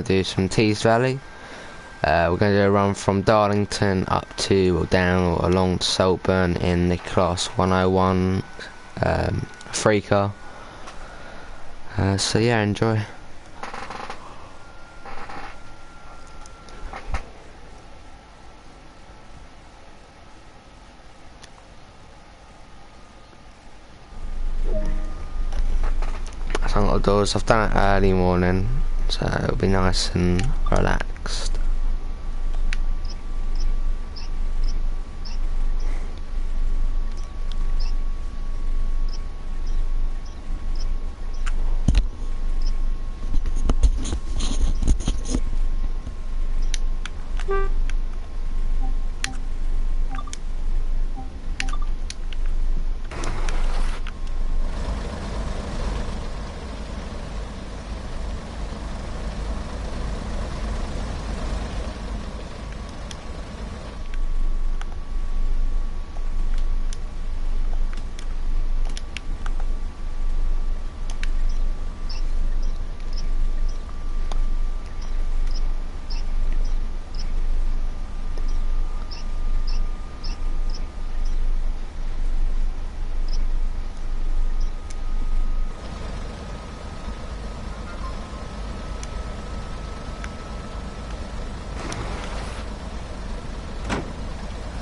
Do some Tees Valley. We're going to do a run from Darlington up to or down or along to Saltburn in the Class 101 free car. So yeah, enjoy. So I've got the doors. I've done it early morning, so it'll be nice and relaxed.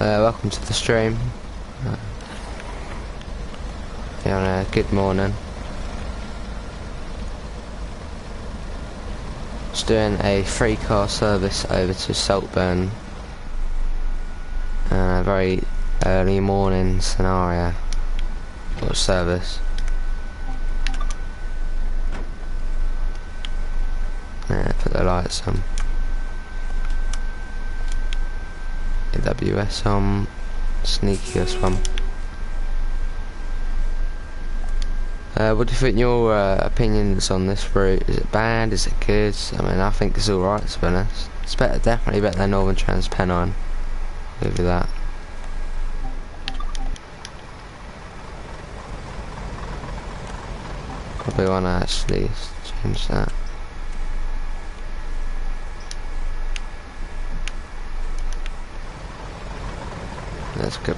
Welcome to the stream. Yeah, good morning. Just doing a free car service over to Saltburn. Very early morning scenario or service. Yeah, put the lights on. AWS on, sneakiest one. What do you think your opinions on this route? Is it bad? Is it good? I mean, I think it's alright, to be honest. It's better, definitely better than Northern Trans Pennine. I'll give you that. Probably want to actually change that. That's good.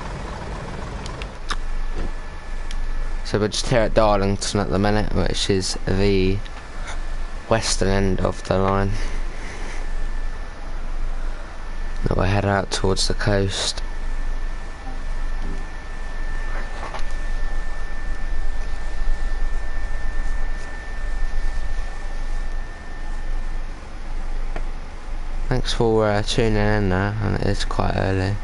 So we're just here at Darlington at the minute, which is the western end of the line. Now we're heading out towards the coast. Thanks for tuning in there, and it is quite early.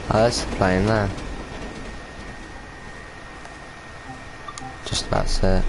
Oh, that's the plane there. Just about set.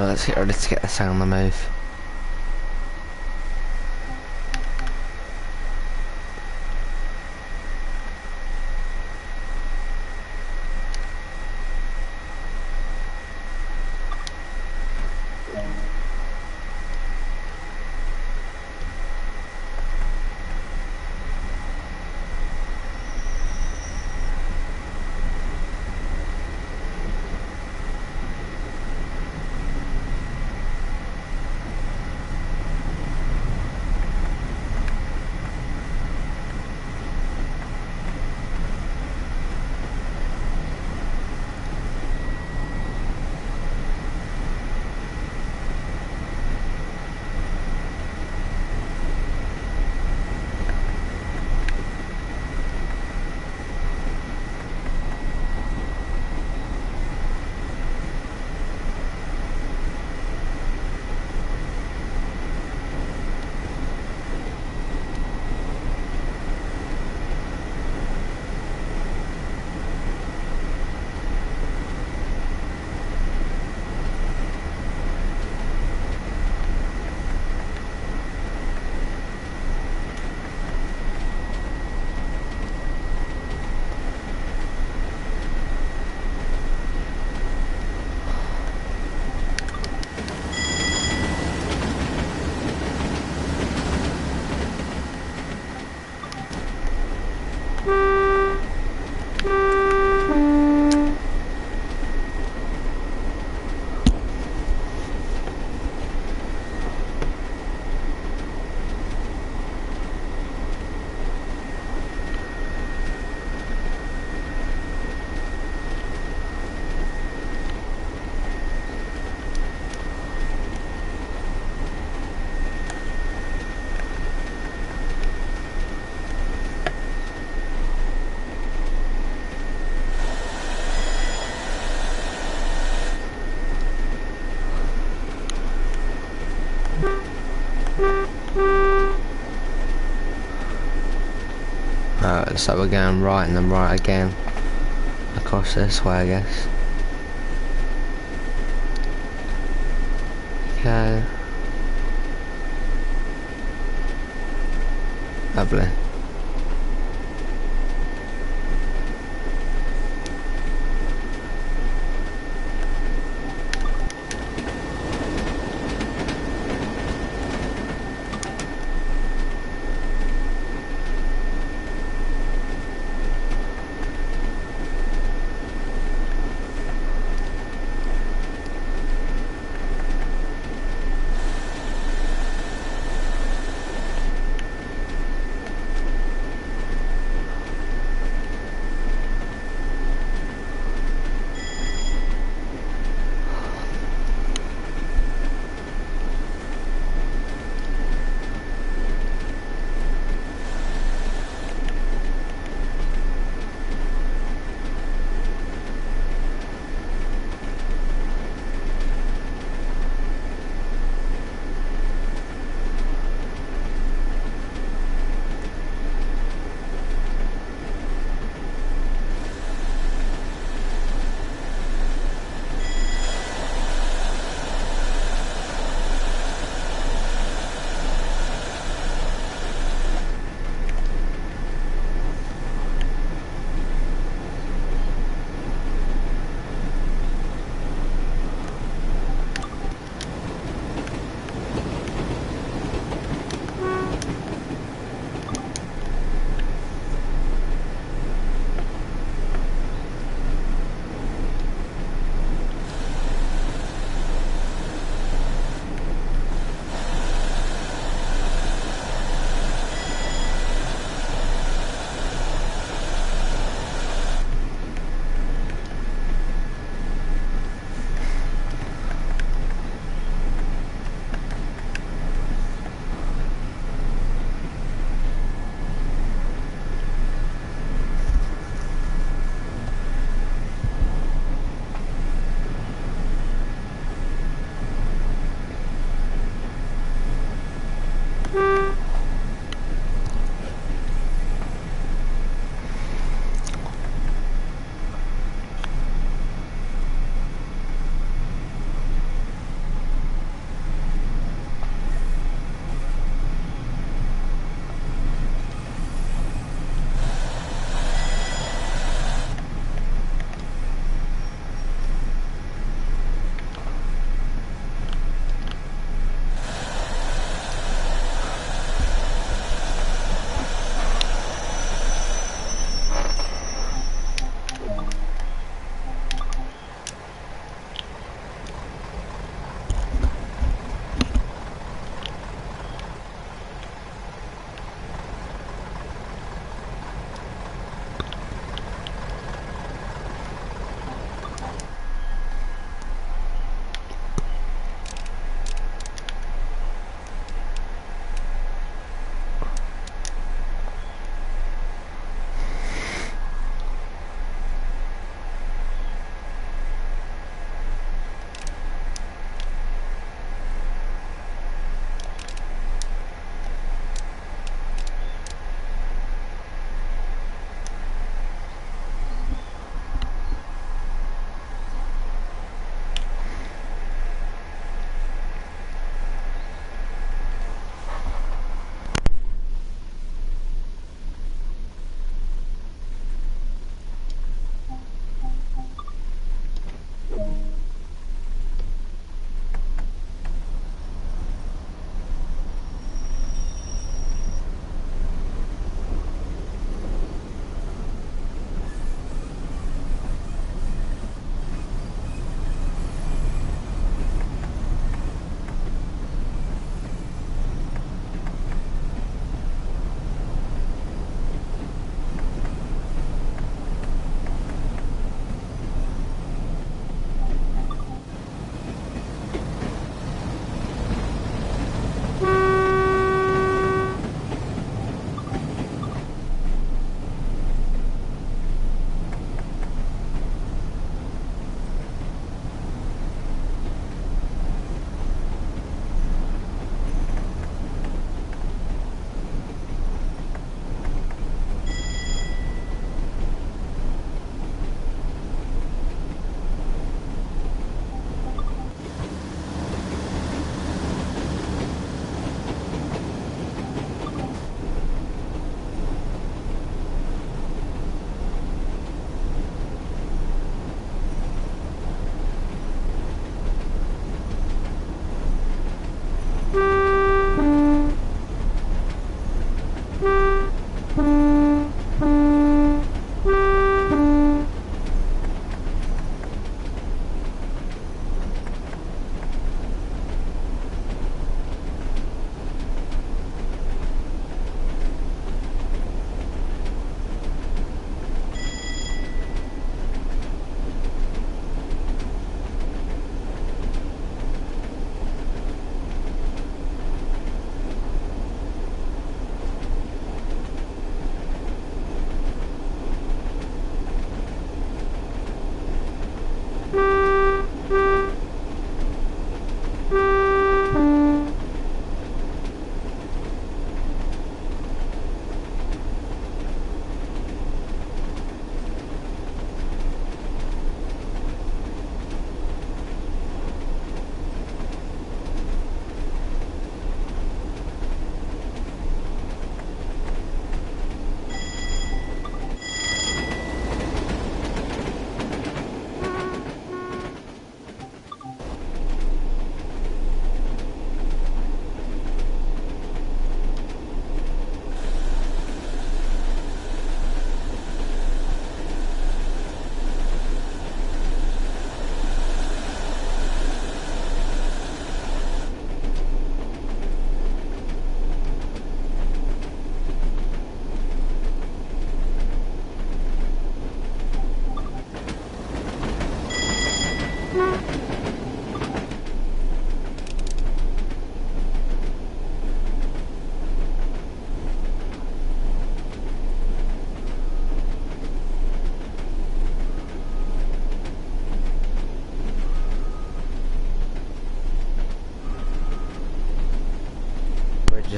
Let's get ready to get this on the move. So we're going right and then right again. Across this way, I guess. Okay. Lovely.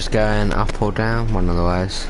just going up or down, one of the ways.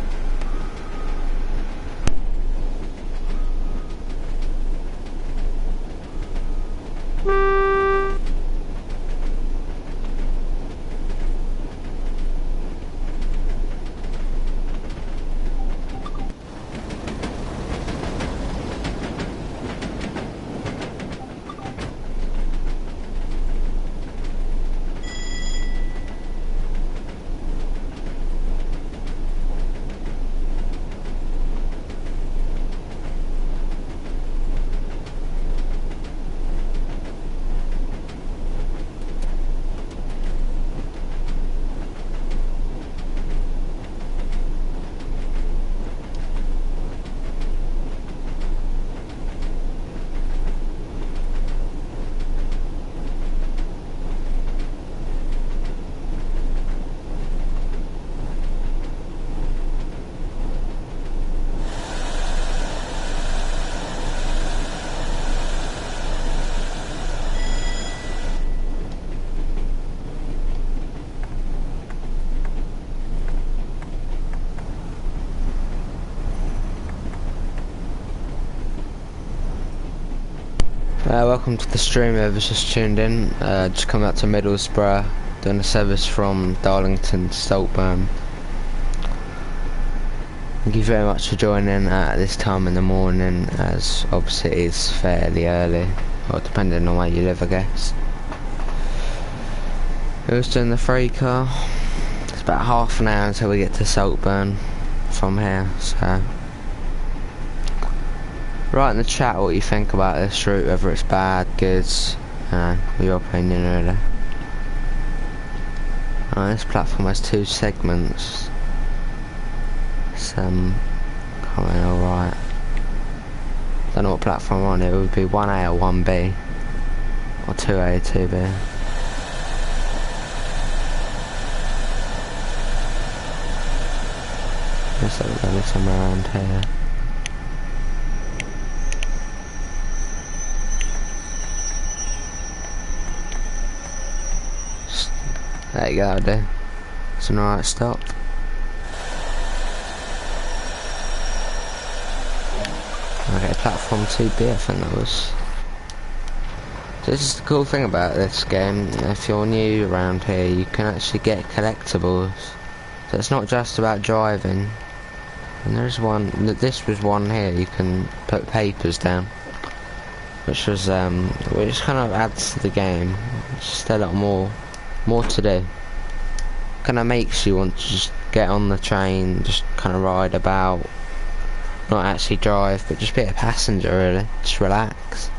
Welcome to the stream, whoever's just tuned in. Just come out to Middlesbrough, doing a service from Darlington to Saltburn. Thank you very much for joining at this time in the morning, as obviously it is fairly early, or depending on where you live, I guess. Who's doing the free car? It's about half an hour until we get to Saltburn from here, so write in the chat what you think about this route, whether it's bad, good, your opinion really. This platform has 2 segments. It's coming alright. Don't know what platform we're on. It would be 1A or 1B, or 2A or 2B. Looks like we're going somewhere around here. There you go, dude. It's an alright stop. Okay, platform 2B, I think that was. So this is the cool thing about this game. If you're new around here, you can actually get collectibles. So it's not just about driving. And there's one, this was one here, you can put papers down. Which was, which kind of adds to the game. It's just a lot more to do. Kind of makes you want to just get on the train, just kind of ride about, not actually drive, but just be a passenger really, just relax.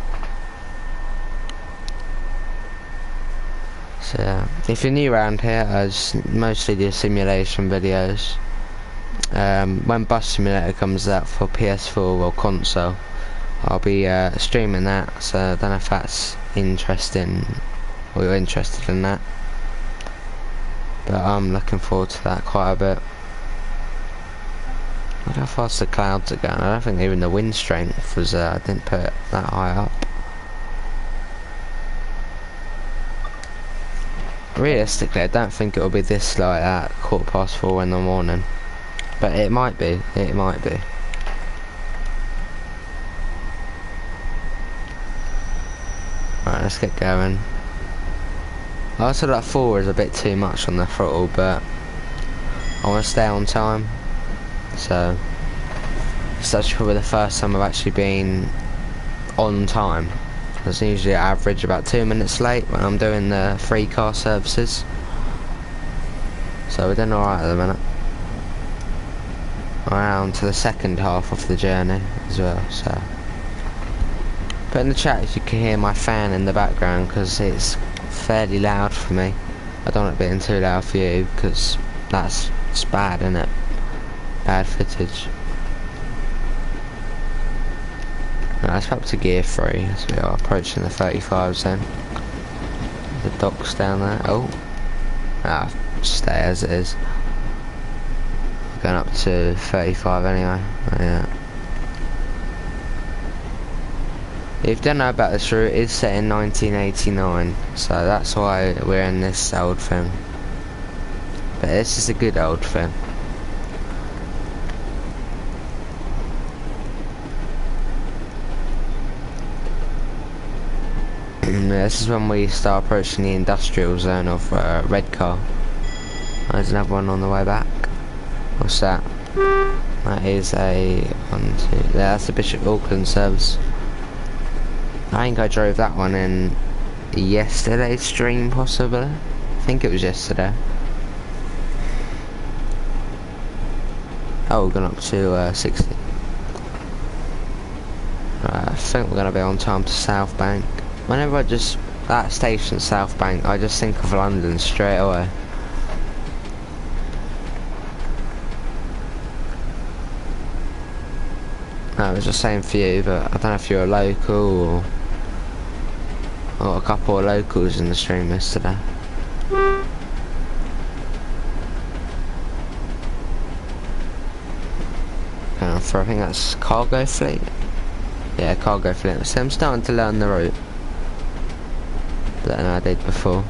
So yeah, if you're new around here, I just mostly do simulation videos. When Bus Simulator comes out for PS4 or console, I'll be streaming that, so I don't know if that's interesting, or you're interested in that. But I'm looking forward to that quite a bit. Look how fast the clouds are going. I don't think even the wind strength was, I didn't put it that high up. Realistically, I don't think it'll be this like at 4:15 in the morning. But it might be, it might be. Right, let's get going. I also like 4 is a bit too much on the throttle, but I want to stay on time. So it's actually probably the first time I've actually been on time. I usually average about 2 minutes late when I'm doing the free car services. So we're doing alright at the minute. Around to the second half of the journey as well, so. Put in the chat if you can hear my fan in the background, because it's fairly loud for me. I don't want it being too loud for you, because that's bad, isn't it? Bad footage. Right, let's up to gear 3 as we are approaching the 35s then. The docks down there. Oh, stay as it is. Going up to 35 anyway. Yeah. If you don't know about this route, it's set in 1989, so that's why we're in this old thing. But This is a good old thing. This is when we start approaching the industrial zone of Redcar. There's another one on the way back. What's that? That is a that's the Bishop Auckland service. I think I drove that one in yesterday's stream, possibly. I think it was yesterday. Oh, we're going up to 60. Right, I think we're going to be on time to South Bank. Whenever I just, that station, South Bank, I just think of London straight away. No, it was the same for you, but I don't know if you're a local or a couple of locals in the stream yesterday. I think that's Cargo Fleet. Yeah, Cargo Fleet. So I'm starting to learn the route better than I did before.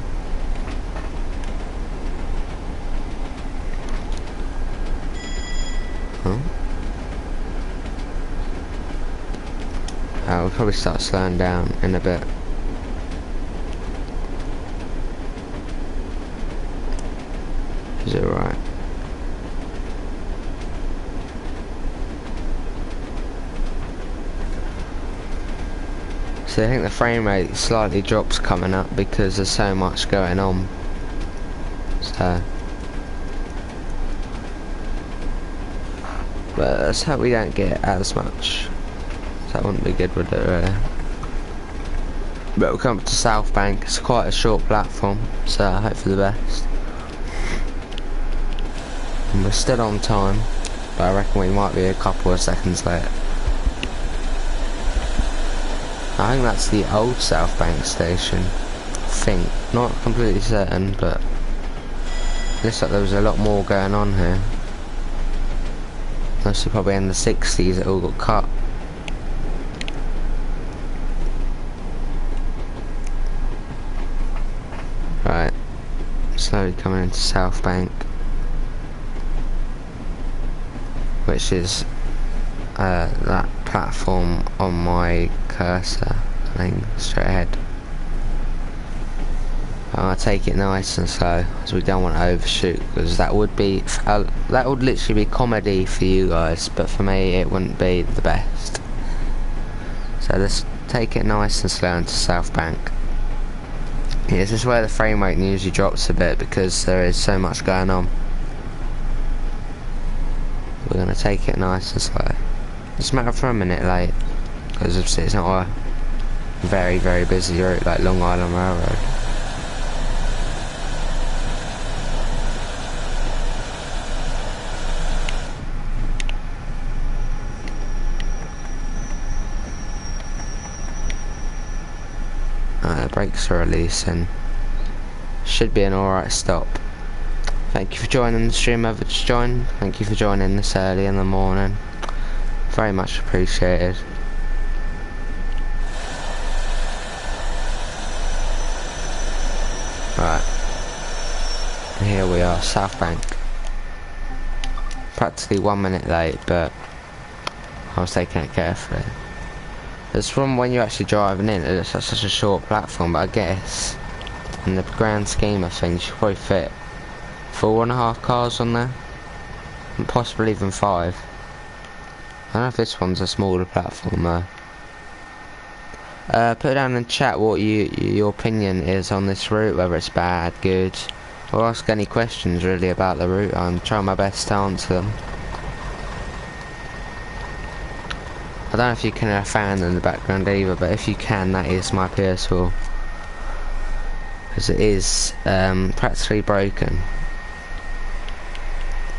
Huh? We'll probably start slowing down in a bit. Is it alright? So I think the frame rate slightly drops coming up because there's so much going on. So, but let's hope we don't get as much. So that wouldn't be good, would it, really? But we'll come up to South Bank. It's quite a short platform, so I hope for the best. And we're still on time, but I reckon we might be a couple of seconds late. I think that's the old South Bank station. I think. Not completely certain, but it looks like there was a lot more going on here. Mostly probably in the 60s it all got cut. Right. Slowly coming into South Bank. Which is that platform on my cursor, I think, straight ahead. I'm gonna take it nice and slow, as we don't want to overshoot, because that would be that would literally be comedy for you guys, but for me it wouldn't be the best. So let's take it nice and slow into South Bank. Yeah, this is where the frame rate usually drops a bit because there is so much going on. We're gonna take it nice and slow. It's a matter for a minute late, because obviously it's not a very, very busy route like Long Island Railroad. The brakes are releasing. Should be an alright stop. Thank you for joining the stream, whoever just joined. Thank you for joining this early in the morning. Very much appreciated. Right. Here we are, South Bank. Practically 1 minute late, but I was taking it carefully. It's from when you're actually driving in, it's such a short platform, but I guess in the grand scheme of things, you probably fit 4.5 cars on there, and possibly even 5. I don't know if this one's a smaller platform though. Put down in the chat what your opinion is on this route, whether it's bad, good, or ask any questions really about the route. I'm trying my best to answer them. I don't know if you can hear a fan in the background either, but if you can, that is my PS4. Because it is practically broken.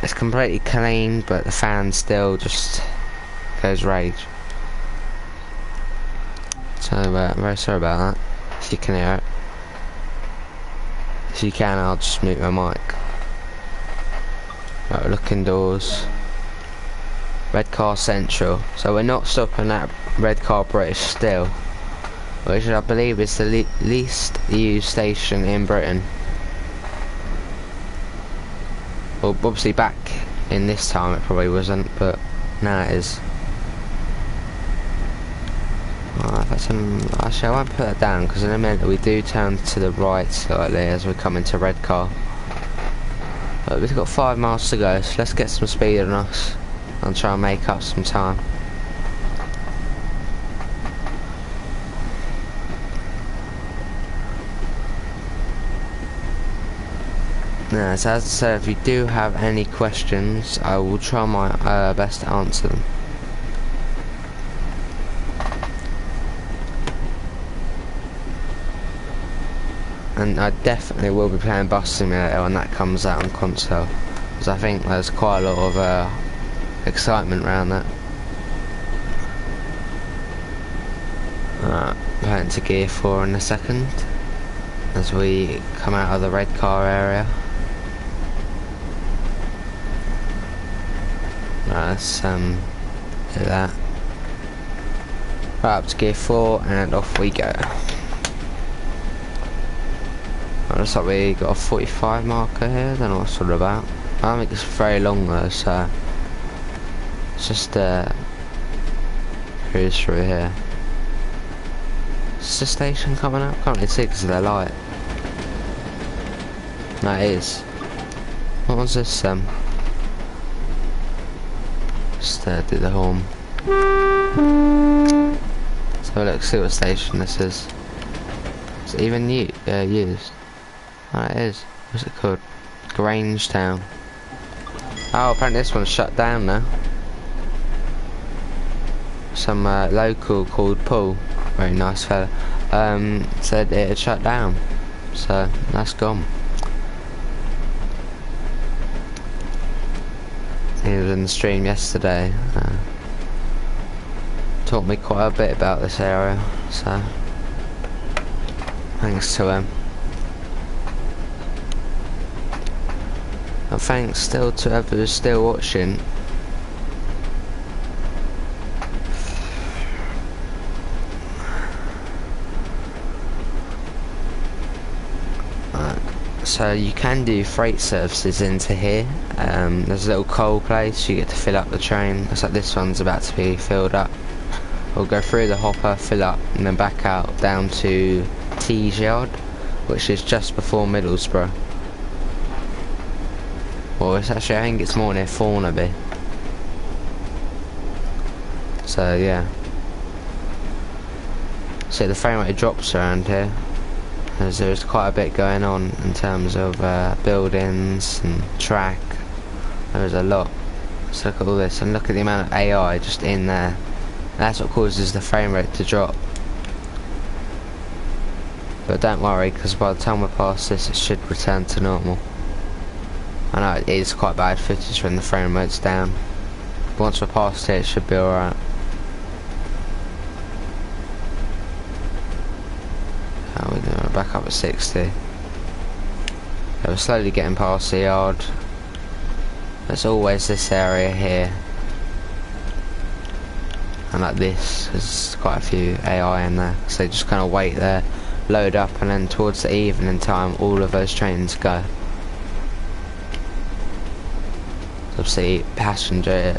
It's completely clean, but the fan still just goes rage. So I'm very sorry about that, if you can hear it. If you can, I'll just mute my mic. Right, we're looking doors. Redcar Central. So we're not stopping at Redcar British still, which I believe is the least used station in Britain. Well, obviously back in this time it probably wasn't, but now it is. Actually I won't put that down because in a minute we do turn to the right slightly as we come into Redcar. But we've got 5 miles to go, so let's get some speed on us and try and make up some time. Now, so as I said, if you do have any questions, I will try my best to answer them. And I definitely will be playing Bus Simulator when that comes out on console, because I think there's quite a lot of excitement around that. Playing to Gear 4 in a second, as we come out of the Redcar area. Let's do that. Right up to Gear 4 and off we go. Looks like we got a 45 marker here, I don't know what it's all about. I don't think it's very long though, so it's just cruise through here. Is the station coming up? Can't really see because of their light. No, it is. What was this? Just do the horn. Let's have a look, see what station this is. Is it even used? Oh, it is. What's it called? Grangetown. Oh, apparently this one's shut down now. Some local called Paul, very nice fella, said it had shut down. So, that's gone. He was in the stream yesterday. Taught me quite a bit about this area, so thanks to him. And thanks still to whoever's still watching. So you can do freight services into here. There's a little coal place, you get to fill up the train. Looks like this one's about to be filled up. We'll go through the hopper, fill up, and then back out down to Tees-Yard, which is just before Middlesbrough. Well, it's actually, I think it's more near Thornaby. So yeah. So the frame rate drops around here, as there's quite a bit going on in terms of buildings and track. There's a lot. So look at all this, and look at the amount of AI just in there. That's what causes the frame rate to drop. But don't worry, because by the time we're past this it should return to normal. I know it is quite bad footage when the frame rate's down, but once we're past it should be alright. How are we doing? We're back up at 60. Yeah, we're slowly getting past the yard. There's always this area here, and like this, there's quite a few AI in there, so they just kind of wait there, load up, and then towards the evening time all of those trains go. Obviously passenger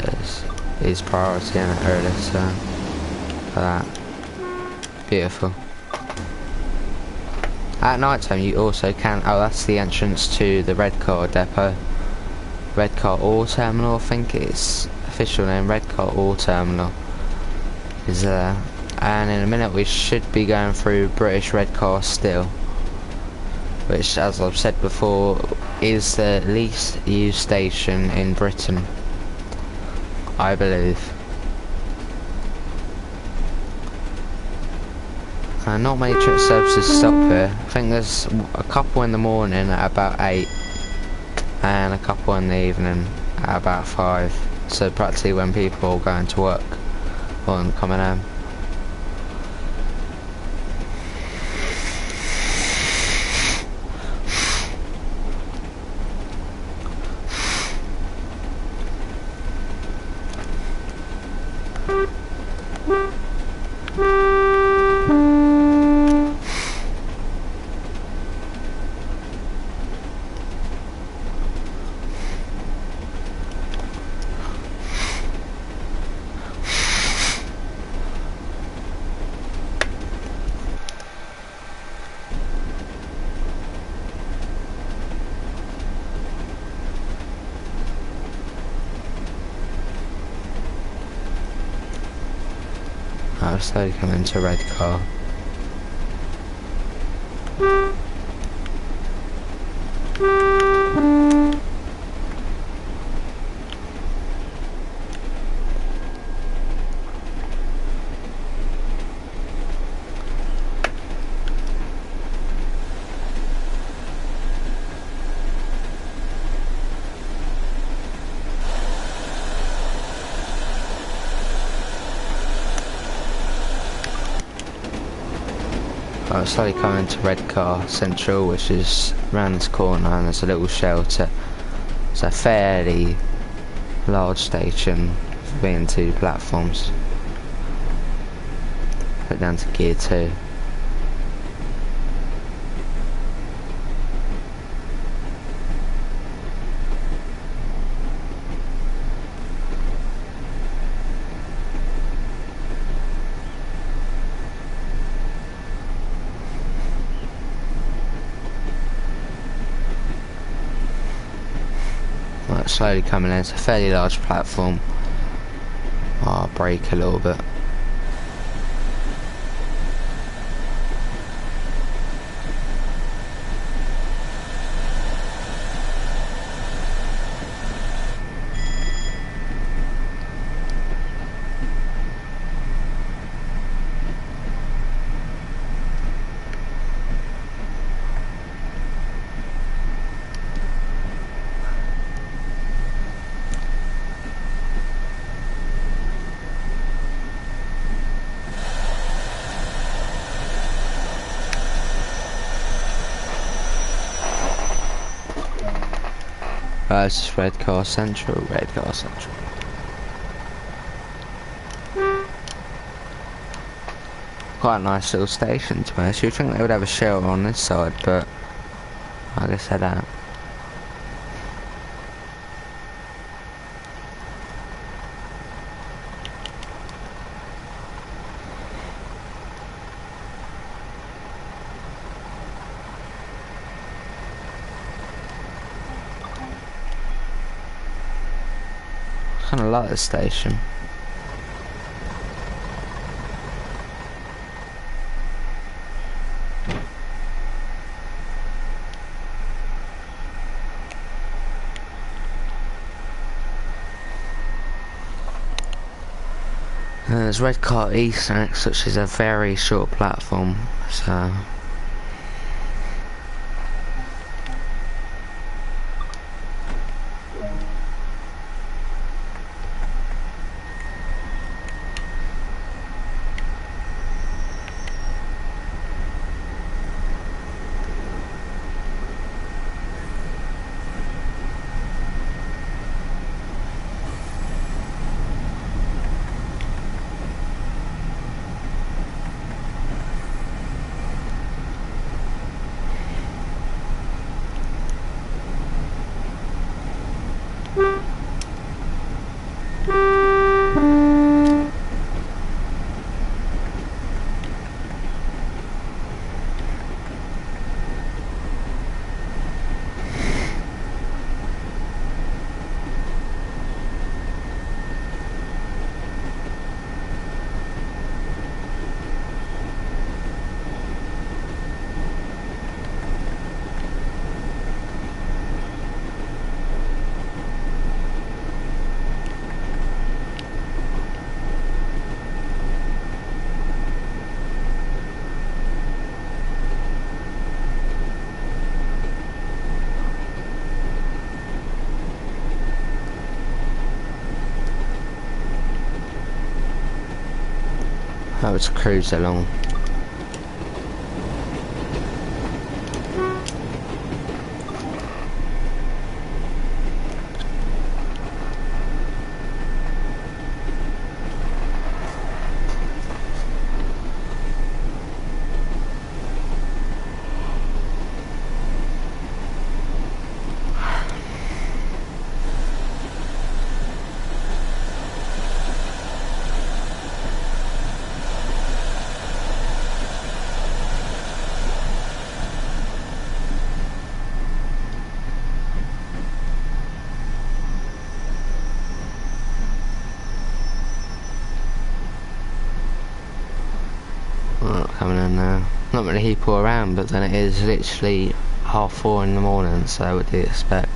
is priority in it really, so for that. Beautiful. At night time you also can, oh that's the entrance to the Redcar depot. Redcar Ore Terminal, I think it's official name, Redcar Ore Terminal is there. And in a minute we should be going through British Redcar Steel, which as I've said before is the least used station in Britain, I believe. Not many trip services stop here. I think there's a couple in the morning at about 8 and a couple in the evening at about 5, so practically when people are going to work or coming home. I'll slowly come into a red car. I'll slowly come into Red Car Central, which is around this corner, and there's a little shelter. It's a fairly large station for being two platforms. Put down to gear 2. Right, slowly coming in. It's a fairly large platform. I'll brake a little bit. This is Red Car Central, Red Car Central. Quite a nice little station to be honest. You'd think they would have a shelter on this side, but I guess they don't. I kind of like the station. There's Red Car East next, which is a very short platform, so I would cruise along. coming in now. Not many people around, but then it is literally 4:30 in the morning, so what do you expect?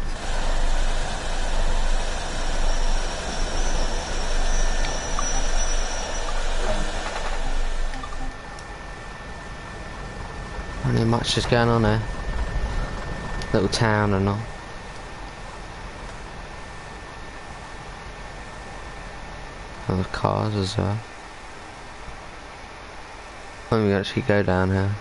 Not much is going on here. Little town and all. And the cars as well. When we actually go down here.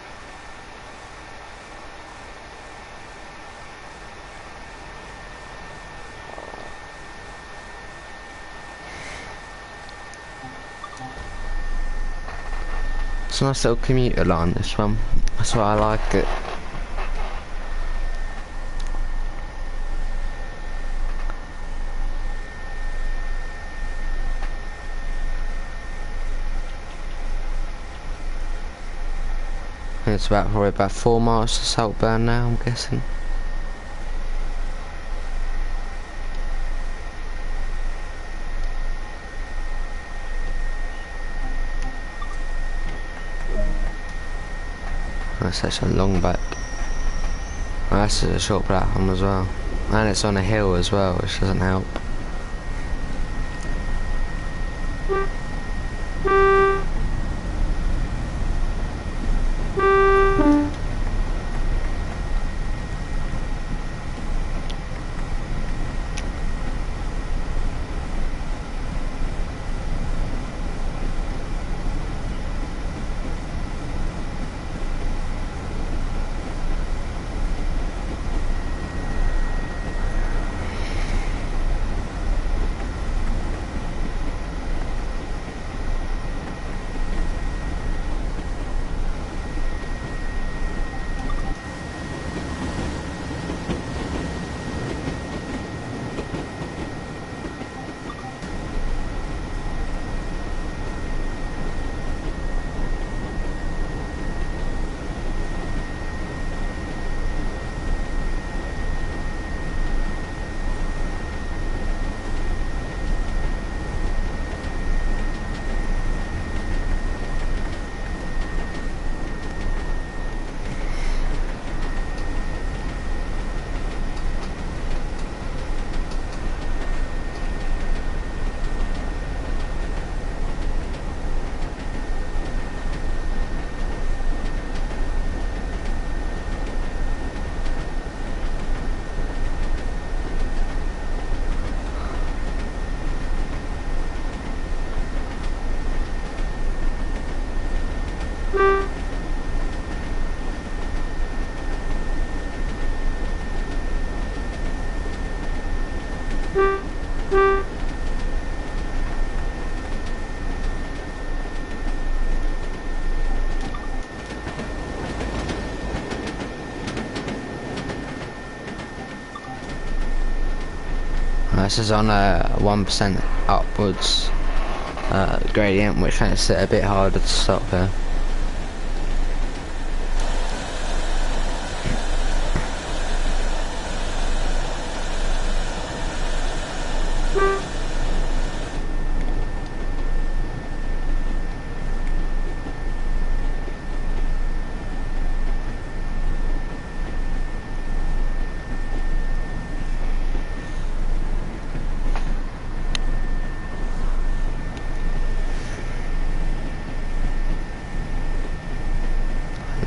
It's a nice little commuter line, this one. That's why I like it. It's probably about 4 miles to Saltburn now, I'm guessing. That's actually Longback. Well, that's a short platform as well. And it's on a hill as well, which doesn't help. This is on a 1% upwards gradient, which makes it a bit harder to stop here.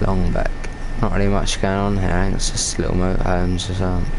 Longback. Not really much going on here, I think it's just little motorhomes or something.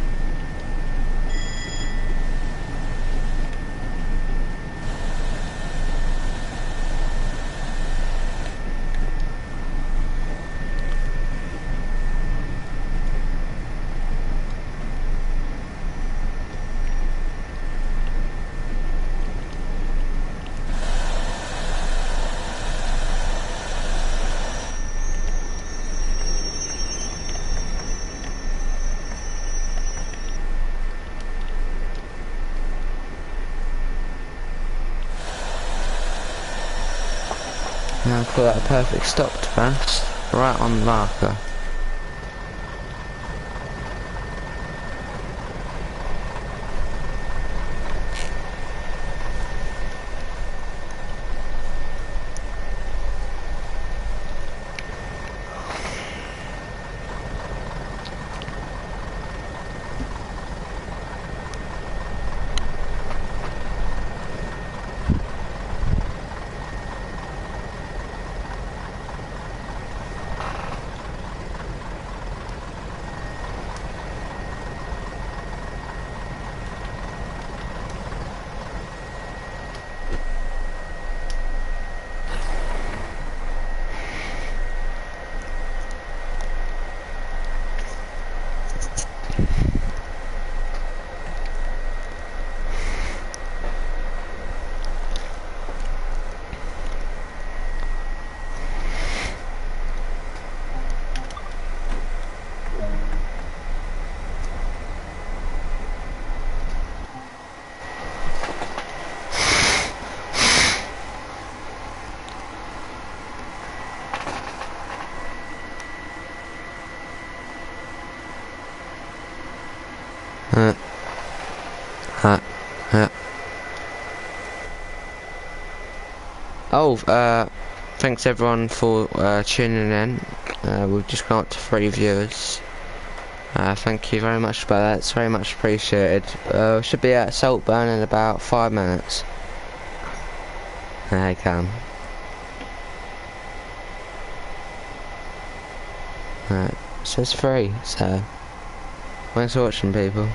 Now I'll call that a perfect stop to pass, right on the marker. Uh, uh, uh. Oh, thanks everyone for tuning in. We've just got up to 3 viewers. Thank you very much for that. It's very much appreciated. Should be at Saltburn in about 5 minutes. I can. So it's free. So thanks for watching, people.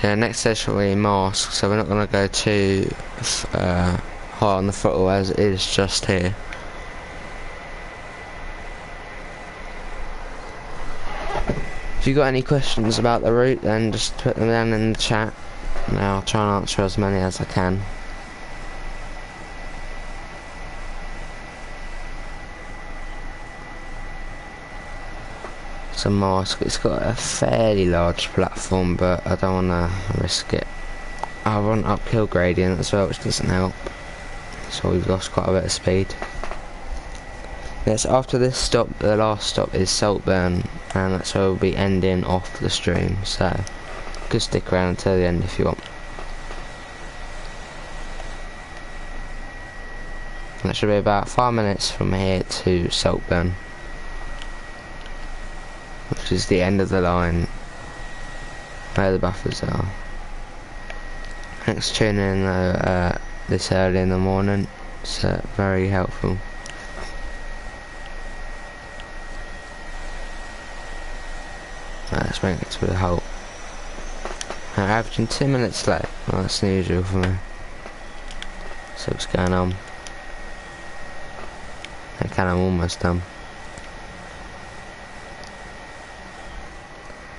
Yeah, next session will be mask, so we're not going to go too high on the throttle as it is just here. If you got any questions about the route, then just put them down in the chat, and I'll try and answer as many as I can. It's a mask. It's got a fairly large platform, but I don't want to risk it. I run uphill gradient as well, which doesn't help, so we've lost quite a bit of speed. Yes, after this stop, the last stop is Saltburn, and that's where we'll be ending off the stream, so you can stick around until the end if you want. And it should be about 5 minutes from here to Saltburn, which is the end of the line where the buffers are. Thanks for tuning in though, this early in the morning. It's very helpful. Let's bring it to a halt. I'm averaging 2 minutes late. Well, that's unusual for me. So what's going on? Okay, I'm almost done.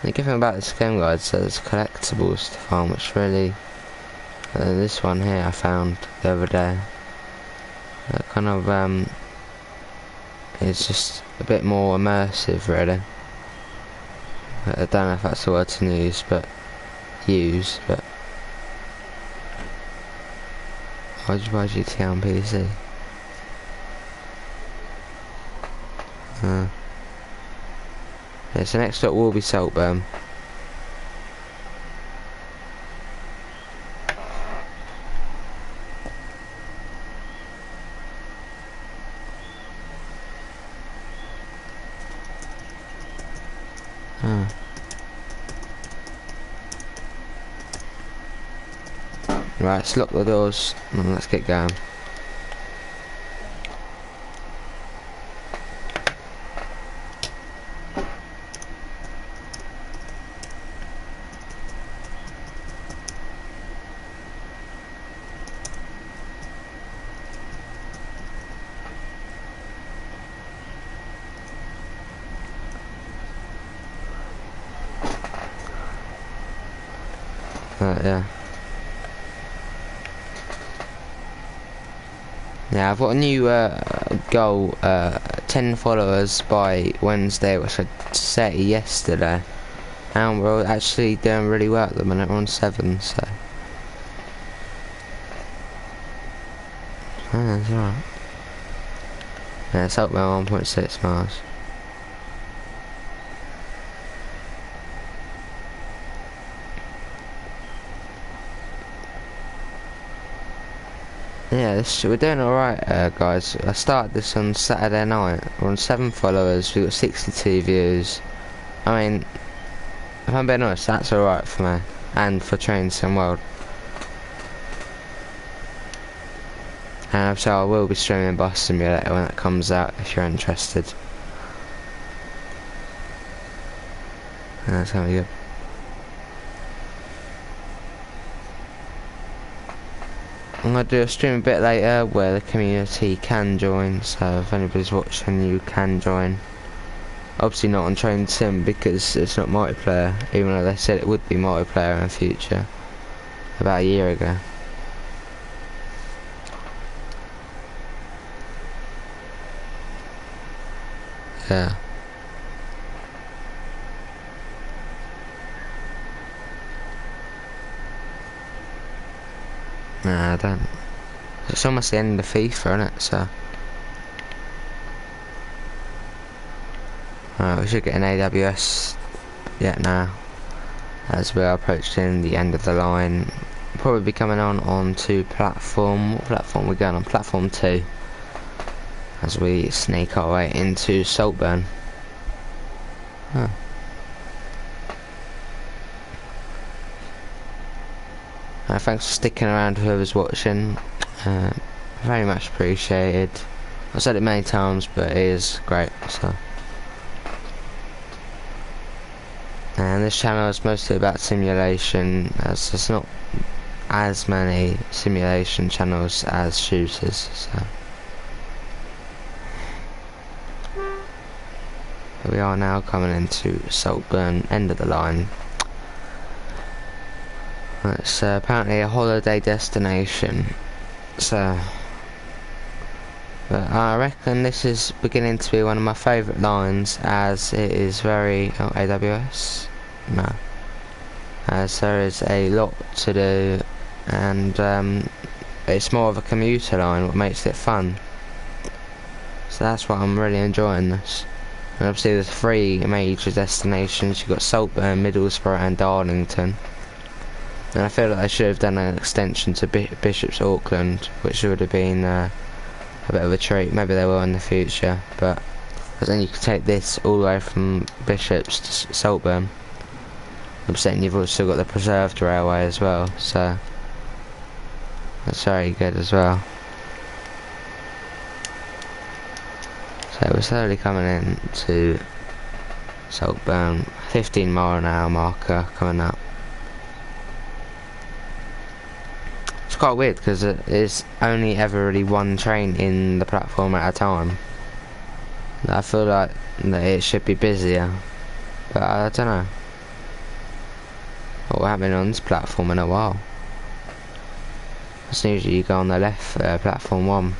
The good thing about this game, guys, is there's collectibles to farm, which really... this one here I found the other day. That kind of, it's just a bit more immersive, really. I don't know if that's the word to use, but... Why'd you buy GTA on PC? Yeah, so next up will be Saltburn. Right, let's lock the doors and let's get going. Yeah. Yeah, I've got a new goal, 10 followers by Wednesday, which I set yesterday. And we're actually doing really well at the minute, we're on 7, so... Oh, that's alright. Yeah, it's up by 1.6 miles. Yeah, we're doing alright, guys. I started this on Saturday night. We're on 7 followers, we've got 62 views. I mean, if I'm being honest, that's alright for me. And for Train Sim World. And so I will be streaming Bus Simulator when it comes out, if you're interested. And that's how we go. I'm going to do a stream a bit later where the community can join, so if anybody's watching you can join. Obviously not on Train Sim because it's not multiplayer, even though they said it would be multiplayer in the future about a year ago. Yeah. Nah, I don't. It's almost the end of FIFA, isn't it? So. We should get an AWS yet now, as we are approaching the end of the line. Probably be coming on to platform. What platform are we going on? Platform 2. As we sneak our way into Saltburn. Huh. Thanks for sticking around, whoever's watching. Very much appreciated. I've said it many times, but it is great. So. And this channel is mostly about simulation, as there's not as many simulation channels as shooters. So. We are now coming into Saltburn, end of the line. It's apparently a holiday destination, so but I reckon this is beginning to be one of my favourite lines, as it is very AWS? No. As there is a lot to do, and it's more of a commuter line, what makes it fun. So that's why I'm really enjoying this. And obviously there's 3 major destinations. You've got Saltburn, Middlesbrough and Darlington. And I feel like they should have done an extension to Bishop's Auckland, which would have been a bit of a treat. Maybe they will in the future, but because then you could take this all the way from Bishop's to Saltburn. I'm saying you've also got the preserved railway as well, so that's very good as well. So we're slowly coming in to Saltburn, 15-mile-an-hour marker coming up. It's quite weird because it is only ever really one train in the platform at a time. I feel like that it should be busier, but I don't know what happened on this platform in a while. It's usually you go on the left, platform 1.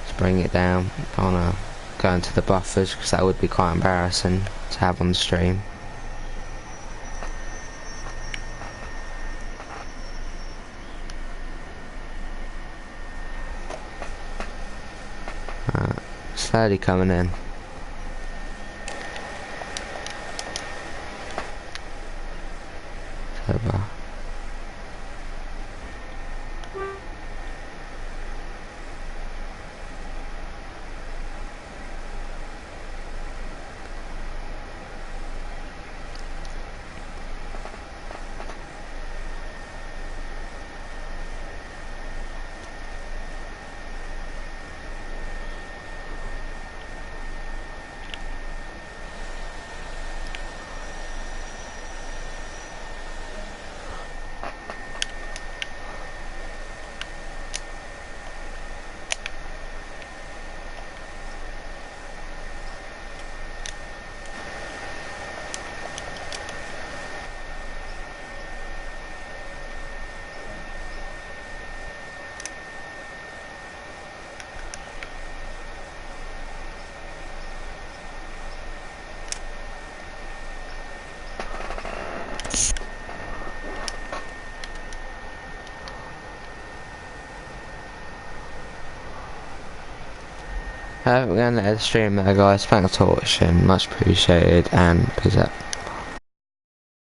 Let's bring it down. I wanna go into the buffers because that would be quite embarrassing to have on the stream. Slowly coming in. Over. We're going to let the stream there, guys. Thanks for watching, much appreciated, and peace out.